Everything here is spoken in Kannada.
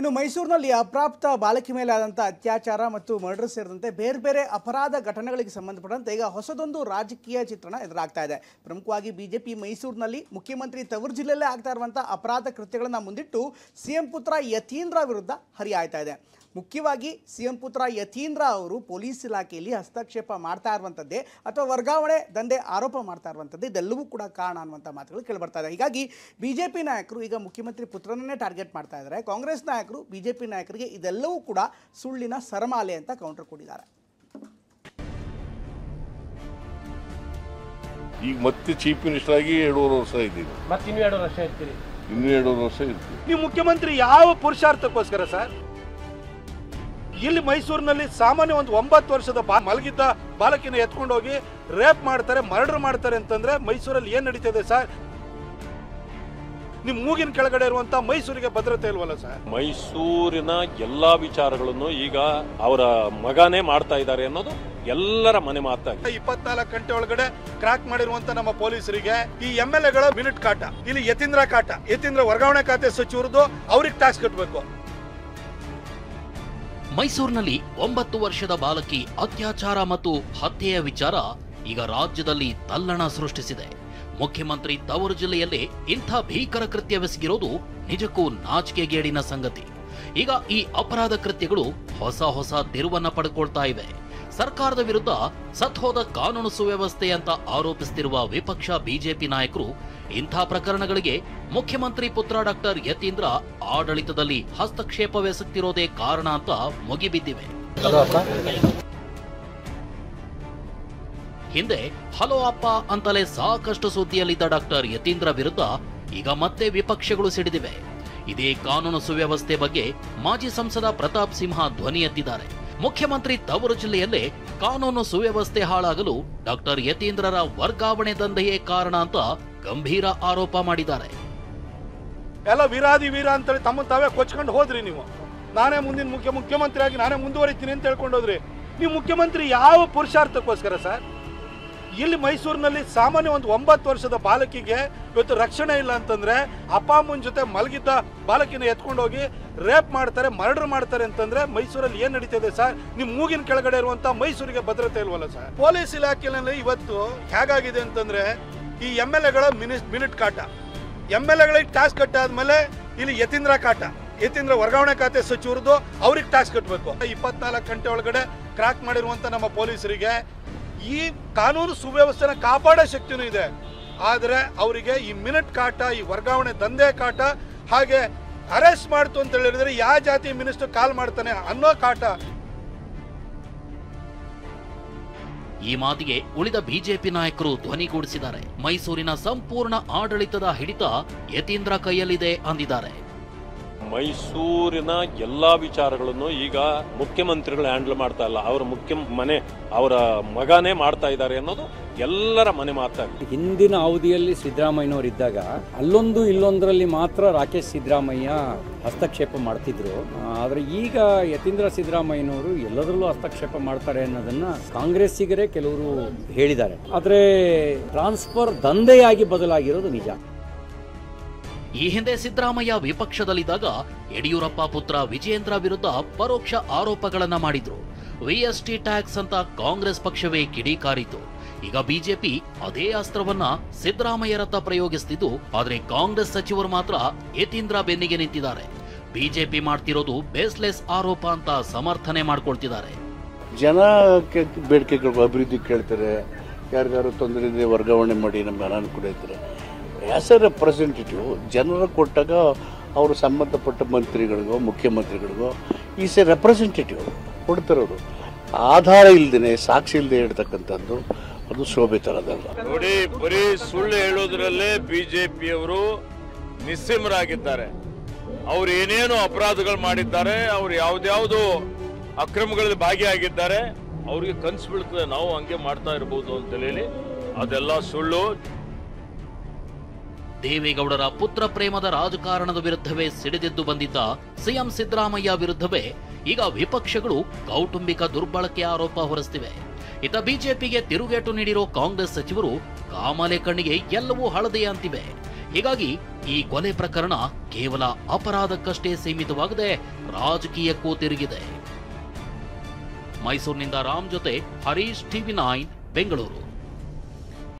ಇನ್ನು ಮೈಸೂರಿನಲ್ಲಿ ಅಪ್ರಾಪ್ತ ಬಾಲಕಿ ಮೇಲೆ ಆದಂಥ ಅತ್ಯಾಚಾರ ಮತ್ತು ಮರ್ಡರ್ ಸೇರಿದಂತೆ ಬೇರೆ ಬೇರೆ ಅಪರಾಧ ಘಟನೆಗಳಿಗೆ ಸಂಬಂಧಪಟ್ಟಂತೆ ಈಗ ಹೊಸದೊಂದು ರಾಜಕೀಯ ಚಿತ್ರಣ ಎದುರಾಗ್ತಾ ಇದೆ. ಪ್ರಮುಖವಾಗಿ ಬಿಜೆಪಿ ಮೈಸೂರಿನಲ್ಲಿ ಮುಖ್ಯಮಂತ್ರಿ ತವರು ಜಿಲ್ಲೆಯಲ್ಲೇ ಆಗ್ತಾ ಇರುವಂಥ ಅಪರಾಧ ಕೃತ್ಯಗಳನ್ನು ಮುಂದಿಟ್ಟು ಸಿಎಂ ಪುತ್ರ ಯತೀಂದ್ರ ವಿರುದ್ಧ ಹರಿಯಾಯ್ತಾ ಇದೆ. ಮುಖ್ಯವಾಗಿ ಸಿಎಂ ಪುತ್ರ ಯತೀಂದ್ರ ಅವರು ಪೊಲೀಸ್ ಇಲಾಖೆಯಲ್ಲಿ ಹಸ್ತಕ್ಷೇಪ ಮಾಡ್ತಾ ಇರುವಂಥದ್ದೇ ಅಥವಾ ವರ್ಗಾವಣೆ ದಂಧೆ ಆರೋಪ ಮಾಡ್ತಾ ಇರುವಂಥದ್ದು ಇದೆಲ್ಲವೂ ಕೂಡ ಕಾರಣ ಅನ್ನುವಂಥ ಮಾತುಗಳು ಕೇಳಿಬರ್ತಾ ಇದೆ. ಹೀಗಾಗಿ ಬಿಜೆಪಿ ನಾಯಕರು ಈಗ ಮುಖ್ಯಮಂತ್ರಿ ಪುತ್ರನನ್ನೇ ಟಾರ್ಗೆಟ್ ಮಾಡ್ತಾ ಇದ್ದಾರೆ. ಕಾಂಗ್ರೆಸ್ ನಾಯಕರು ಬಿಜೆಪಿ ನಾಯಕರಿಗೆ ಇದೆಲ್ಲವೂ ಕೂಡ ಸುಳ್ಳಿನ ಸರಮಾಲೆ ಅಂತ ಕೌಂಟರ್ ಕೊಟ್ಟಿದ್ದಾರೆ. ಈಗ ಮತ್ತೆ ಚೀಫ್ ಮಿನಿಸ್ಟರ್ ಆಗಿ 2.5 ವರ್ಷ ಇದ್ದೀನಿ. ಮತ್ತೆ ಇನ್ನೂ 2 ವರ್ಷ ಇರ್ತೀರಿ? ಇನ್ನೂ 2.5 ವರ್ಷ ಇರ್ತೀವಿ. ನೀವು ಮುಖ್ಯಮಂತ್ರಿ ಯಾವ ಪುರುಷಾರ್ಥಕ್ಕೋಸ್ಕರ ಸರ್? ಇಲ್ಲಿ ಮೈಸೂರಿನಲ್ಲಿ ಸಾಮಾನ್ಯ ಒಂದು 9 ವರ್ಷದ ಮಲಗಿದ್ದ ಬಾಲಕಿನ ಎತ್ಕೊಂಡೋಗಿ ರೇಪ್ ಮಾಡ್ತಾರೆ, ಮರ್ಡರ್ ಮಾಡ್ತಾರೆ ಅಂತಂದ್ರೆ ಮೈಸೂರಲ್ಲಿ ಏನ್ ನಡೀತಿದೆ ಸರ್? ನಿಮ್ ಮೂಗಿನ ಕೆಳಗಡೆ ಇರುವಂತ ಮೈಸೂರಿಗೆ ಭದ್ರತೆ ಇಲ್ವಲ್ಲ ಸರ್? ಮೈಸೂರಿನ ಎಲ್ಲಾ ವಿಚಾರಗಳನ್ನು ಈಗ ಅವರ ಮಗನೇ ಮಾಡ್ತಾ ಇದ್ದಾರೆ ಅನ್ನೋದು ಎಲ್ಲರ ಮನೆ ಮಾತಾಗಿದೆ. 24 ಗಂಟೆ ಒಳಗಡೆ ಕ್ರಾಕ್ ಮಾಡಿರುವಂತ ನಮ್ಮ ಪೊಲೀಸರಿಗೆ ಈ MLA ಗಳ ಮಿನಿಟ್ ಕಾಟ, ಇಲ್ಲಿ ಯತೀಂದ್ರ ಕಾಟ, ಯತೀಂದ್ರ ವರ್ಗಾವಣೆ ಖಾತೆ ಸಚಿವರದು ಅವ್ರಿಗೆ ಟ್ಯಾಕ್ಸ್ ಕಟ್ಟಬೇಕು. ಮೈಸೂರಿನಲ್ಲಿ 9 ವರ್ಷದ ಬಾಲಕಿ ಅತ್ಯಾಚಾರ ಮತ್ತು ಹತ್ಯೆಯ ವಿಚಾರ ಈಗ ರಾಜ್ಯದಲ್ಲಿ ತಲ್ಲಣ ಸೃಷ್ಟಿಸಿದೆ. ಮುಖ್ಯಮಂತ್ರಿ ತವರು ಜಿಲ್ಲೆಯಲ್ಲೇ ಇಂಥ ಭೀಕರ ಕೃತ್ಯವೆಸಗಿರೋದು ನಿಜಕ್ಕೂ ನಾಚಿಕೆಗೇಡಿನ ಸಂಗತಿ. ಈಗ ಈ ಅಪರಾಧ ಕೃತ್ಯಗಳು ಹೊಸ ತಿರುವನ್ನ ಪಡೆದುಕೊಳ್ತಾ ಇವೆ. ಸರ್ಕಾರದ ವಿರುದ್ಧ ಸತ್ಹೋದ ಕಾನೂನು ಸುವ್ಯವಸ್ಥೆ ಅಂತ ಆರೋಪಿಸುತ್ತಿರುವ ವಿಪಕ್ಷ ಬಿಜೆಪಿ ನಾಯಕರು ಇಂಥ ಪ್ರಕರಣಗಳಿಗೆ ಮುಖ್ಯಮಂತ್ರಿ ಪುತ್ರ ಡಾಕ್ಟರ್ ಯತೀಂದ್ರ ಆಡಳಿತದಲ್ಲಿ ಹಸ್ತಕ್ಷೇಪವೆಸಗ್ತಿರೋದೇ ಕಾರಣ ಅಂತ ಮುಗಿಬಿದ್ದಿವೆ. ಹಿಂದೆ ಹಲೋ ಅಪ್ಪ ಅಂತಲೇ ಸಾಕಷ್ಟು ಸುದ್ದಿಯಲ್ಲಿದ್ದ ಡಾಕ್ಟರ್ ಯತೀಂದ್ರ ವಿರುದ್ಧ ಈಗ ಮತ್ತೆ ವಿಪಕ್ಷಗಳು ಸಿಡಿದಿವೆ. ಇದೇ ಕಾನೂನು ಸುವ್ಯವಸ್ಥೆ ಬಗ್ಗೆ ಮಾಜಿ ಸಂಸದ ಪ್ರತಾಪ್ ಸಿಂಹ ಧ್ವನಿ ಎತ್ತಿದ್ದಾರೆ. ಮುಖ್ಯಮಂತ್ರಿ ತವರು ಜಿಲ್ಲೆಯಲ್ಲೇ ಕಾನೂನು ಸುವ್ಯವಸ್ಥೆ ಹಾಳಾಗಲು ಡಾಕ್ಟರ್ ಯತೀಂದ್ರರ ವರ್ಗಾವಣೆ ದಂಧೆಯೇ ಕಾರಣ ಅಂತ ಗಂಭೀರ ಆರೋಪ ಮಾಡಿದ್ದಾರೆ. ಎಲ್ಲ ವೀರಾದಿ ವೀರ ಅಂತೇಳಿ ತಮ್ಮ ತಾವೇ ಕೊಚ್ಕೊಂಡು ಹೋದ್ರಿ. ನೀವು ನಾನೇ ಮುಂದಿನ ಮುಖ್ಯಮಂತ್ರಿ ಆಗಿ ನಾನೇ ಮುಂದುವರಿತೀನಿ ಅಂತ ಹೇಳ್ಕೊಂಡು ಹೋದ್ರಿ. ನೀವು ಮುಖ್ಯಮಂತ್ರಿ ಯಾವ ಪುರುಷಾರ್ಥಕ್ಕೋಸ್ಕರ ಸರ್? ಇಲ್ಲಿ ಮೈಸೂರಿನಲ್ಲಿ ಸಾಮಾನ್ಯ ಒಂದು 9 ವರ್ಷದ ಬಾಲಕಿಗೆ ಇವತ್ತು ರಕ್ಷಣೆ ಇಲ್ಲ ಅಂತಂದ್ರೆ ಅಪ್ಪ ಅಮ್ಮನ ಜೊತೆ ಮಲಗಿದ್ದ ಬಾಲಕಿನ ಎತ್ಕೊಂಡೋಗಿ ರೇಪ್ ಮಾಡ್ತಾರೆ, ಮರ್ಡರ್ ಮಾಡ್ತಾರೆ ಅಂತಂದ್ರೆ ಮೈಸೂರಲ್ಲಿ ಏನ್ ನಡೀತಿದೆ ಸರ್? ನಿಮ್ ಮೂಗಿನ ಕೆಳಗಡೆ ಇರುವಂತ ಮೈಸೂರಿಗೆ ಭದ್ರತೆ ಇಲ್ವಲ್ಲ ಸರ್? ಪೊಲೀಸ್ ಇಲಾಖೆಯಲ್ಲಿ ಇವತ್ತು ಹೇಗಾಗಿದೆ ಅಂತಂದ್ರೆ ಈ MLA ಗಳ ಮಿನಿಟ್ ಕಾಟ, MLA ಗಳಿಗೆ ಟ್ಯಾಕ್ಸ್ ಕಟ್ಟಾದ್ಮೇಲೆ ಇಲ್ಲಿ ಯತೀಂದ್ರ ಕಾಟ, ಯತೀಂದ್ರ ವರ್ಗಾವಣೆ ಖಾತೆ ಸಚಿವರದು ಅವ್ರಿಗೆ ಟ್ಯಾಕ್ಸ್ ಕಟ್ಟಬೇಕು. 24 ಗಂಟೆ ಒಳಗಡೆ ಕ್ರಾಕ್ ಮಾಡಿರುವಂತ ನಮ್ಮ ಪೊಲೀಸರಿಗೆ ಈ ಕಾನೂನು ಸುವ್ಯವಸ್ಥೆನ ಕಾಪಾಡೋ ಶಕ್ತಿನೂ ಇದೆ. ಆದ್ರೆ ಅವರಿಗೆ ಈ ಮಿನಿಟ್ ಕಾಟ, ಈ ವರ್ಗಾವಣೆ ದಂಧೆ ಕಾಟ, ಹಾಗೆ ಅರೆಸ್ಟ್ ಮಾಡ್ತು ಅಂತ ಹೇಳಿದ್ರೆ ಯಾವ ಜಾತಿ ಮಿನಿಸ್ಟರ್ ಕಾಲ್ ಮಾಡ್ತಾನೆ ಅನ್ನೋ ಕಾಟ. ಈ ಮಾತಿಗೆ ಉಳಿದ ಬಿಜೆಪಿ ನಾಯಕರು ಧ್ವನಿಗೂಡಿಸಿದ್ದಾರೆ. ಮೈಸೂರಿನ ಸಂಪೂರ್ಣ ಆಡಳಿತದ ಹಿಡಿತ ಯತೀಂದ್ರ ಕೈಯಲ್ಲಿದೆ ಅಂದಿದ್ದಾರೆ. ಮೈಸೂರಿನ ಎಲ್ಲಾ ವಿಚಾರಗಳನ್ನು ಈಗ ಮುಖ್ಯಮಂತ್ರಿಗಳು ಹ್ಯಾಂಡಲ್ ಮಾಡ್ತಾ ಇಲ್ಲ, ಅವರ ಮಗನೇ ಮಾಡ್ತಾ ಇದ್ದಾರೆ ಅನ್ನೋದು ಎಲ್ಲರ ಮನೆ ಮಾತಾಗಿದೆ. ಹಿಂದಿನ ಅವಧಿಯಲ್ಲಿ ಸಿದ್ದರಾಮಯ್ಯನವರಿದ್ದಾಗ ಅಲ್ಲೊಂದು ಇಲ್ಲೊಂದರಲ್ಲಿ ಮಾತ್ರ ರಾಕೇಶ್ ಸಿದ್ದರಾಮಯ್ಯ ಹಸ್ತಕ್ಷೇಪ ಮಾಡ್ತಿದ್ರು. ಆದ್ರೆ ಈಗ ಯತೀಂದ್ರ ಸಿದ್ದರಾಮಯ್ಯನವರು ಎಲ್ಲದರಲ್ಲೂ ಹಸ್ತಕ್ಷೇಪ ಮಾಡ್ತಾರೆ ಅನ್ನೋದನ್ನ ಕಾಂಗ್ರೆಸ್ಸಿಗರೇ ಕೆಲವರು ಹೇಳಿದ್ದಾರೆ. ಆದ್ರೆ ಟ್ರಾನ್ಸ್ಫರ್ ದಂಧೆಯಾಗಿ ಬದಲಾಗಿರೋದು ನಿಜ. ಈ ಹಿಂದೆ ಸಿದ್ದರಾಮಯ್ಯ ವಿಪಕ್ಷದಲ್ಲಿದ್ದಾಗ ಯಡಿಯೂರಪ್ಪ ಪುತ್ರ ವಿಜಯೇಂದ್ರ ವಿರುದ್ಧ ಪರೋಕ್ಷ ಆರೋಪಗಳನ್ನ ಮಾಡಿದ್ರು. VST ಟ್ಯಾಕ್ಸ್ ಅಂತ ಕಾಂಗ್ರೆಸ್ ಪಕ್ಷವೇ ಕಿಡಿಕಾರಿತು. ಈಗ ಬಿಜೆಪಿ ಅದೇ ಅಸ್ತ್ರವನ್ನ ಸಿದ್ದರಾಮಯ್ಯರತ್ತ ಪ್ರಯೋಗಿಸುತ್ತಿದ್ದು, ಆದ್ರೆ ಕಾಂಗ್ರೆಸ್ ಸಚಿವರು ಮಾತ್ರ ಯತೀಂದ್ರ ಬೆನ್ನಿಗೆ ನಿಂತಿದ್ದಾರೆ. ಬಿಜೆಪಿ ಮಾಡ್ತಿರೋದು ಬೇಸ್ಲೆಸ್ ಆರೋಪ ಅಂತ ಸಮರ್ಥನೆ ಮಾಡ್ಕೊಳ್ತಿದ್ದಾರೆ. ಜನ ಬೇಡಿಕೆಗಳು ಅಭಿವೃದ್ಧಿ ಕೇಳ್ತಾರೆ, ಯಾರಿಗಾರು ತೊಂದರೆ ಇದೆ ವರ್ಗಾವಣೆ ಮಾಡಿ ನಮ್ಮ ಅನಾನುಕೂಲ ಇದ್ದಾರೆ. ಆಸ್ ಎ ರೆಪ್ರೆಸೆಂಟೇಟಿವ್ ಜನರು ಕೊಟ್ಟಾಗ ಅವರು ಸಂಬಂಧಪಟ್ಟ ಮಂತ್ರಿಗಳಿಗೋ ಮುಖ್ಯಮಂತ್ರಿಗಳಿಗೋ ಈಸ್ ಎ ರೆಪ್ರೆಸೆಂಟೇಟಿವ್ ಕೊಡ್ತಾರವರು. ಆಧಾರ ಇಲ್ಲದೇ ಸಾಕ್ಷಿ ಇಲ್ಲದೆ ಹೇಳ್ತಕ್ಕಂಥದ್ದು ಅದು ಶೋಭೆ ತರದಲ್ಲ. ನೋಡಿ, ಬರೀ ಸುಳ್ಳು ಹೇಳೋದ್ರಲ್ಲೇ ಬಿಜೆಪಿಯವರು ನಿಸ್ಸೀಮರಾಗಿದ್ದಾರೆ. ಅವ್ರು ಏನೇನು ಅಪರಾಧಗಳು ಮಾಡಿದ್ದಾರೆ, ಅವ್ರು ಯಾವ್ದ್ಯಾವ್ದು ಅಕ್ರಮಗಳಲ್ಲಿ ಭಾಗಿಯಾಗಿದ್ದಾರೆ, ಅವ್ರಿಗೆ ಕನ್ಸು ಬೀಳ್ತದೆ ನಾವು ಹಂಗೆ ಮಾಡ್ತಾ ಇರಬಹುದು ಅಂತ ಹೇಳಿ. ಅದೆಲ್ಲ ಸುಳ್ಳು. ದೇವೇಗೌಡರ ಪುತ್ರ ಪ್ರೇಮದ ರಾಜಕಾರಣದ ವಿರುದ್ಧವೇ ಸಿಡಿದೆದ್ದು ಬಂದಿದ್ದ ಸಿಎಂ ಸಿದ್ದರಾಮಯ್ಯ ವಿರುದ್ಧವೇ ಈಗ ವಿಪಕ್ಷಗಳು ಕೌಟುಂಬಿಕ ದುರ್ಬಳಕೆ ಆರೋಪ ಹೊರಿಸುತ್ತಿವೆ. ಇತ್ತ ಬಿಜೆಪಿಗೆ ತಿರುಗೇಟು ನೀಡಿರೋ ಕಾಂಗ್ರೆಸ್ ಸಚಿವರು ಕಾಮಾಲೆ ಕಣ್ಣಿಗೆ ಎಲ್ಲವೂ ಹಳದೆ ಅಂತಿವೆ. ಹೀಗಾಗಿ ಈ ಕೊಲೆ ಪ್ರಕರಣ ಕೇವಲ ಅಪರಾಧಕ್ಕಷ್ಟೇ ಸೀಮಿತವಾಗದೆ ರಾಜಕೀಯಕ್ಕೂ ತಿರುಗಿದೆ. ಮೈಸೂರಿನಿಂದ ರಾಮ್ ಜೊತೆ ಹರೀಶ್, TV9 ಬೆಂಗಳೂರು.